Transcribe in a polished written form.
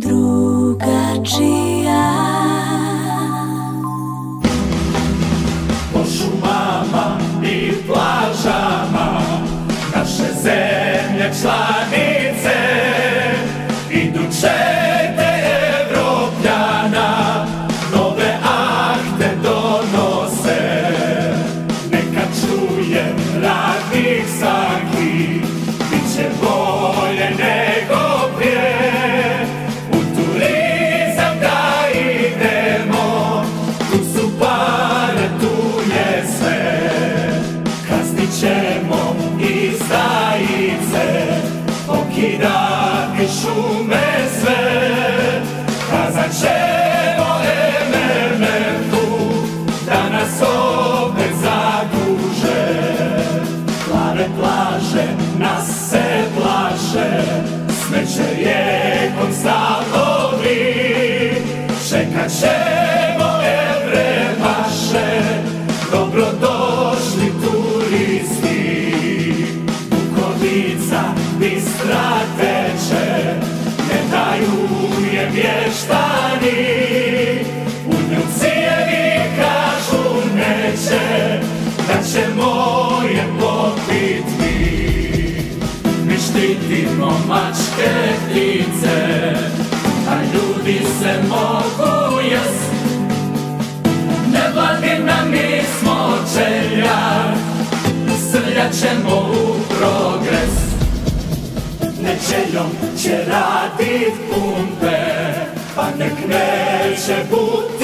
drugačija. Po šumama i plažama naše zemlje članice idu čete Evropljana, nove akte donose. Neka čujem radnih sanki, bit će bolje nego prije. U turizam da idemo, tu su pare, tu je sve. Kaznit ćemo izdajice, pokidati šume sve. Kazat ćemo MMF-u da nas opet zaduže. Plave plaže nas se plaše, smeće rijekom stavovi. Čekat ćemo evre vaše, dobrodošli turisti. Bukovica bistra teče, ne daju je mještani. U nju cijevi kažu neće, da ćemo je popit mi. Mi štitimo mačke ptice, a ljudi se mogu jest. Nevladina mi smo čeljak, srljat ćemo u progres. Neđeljom će radit pumpe, pa nek neće buti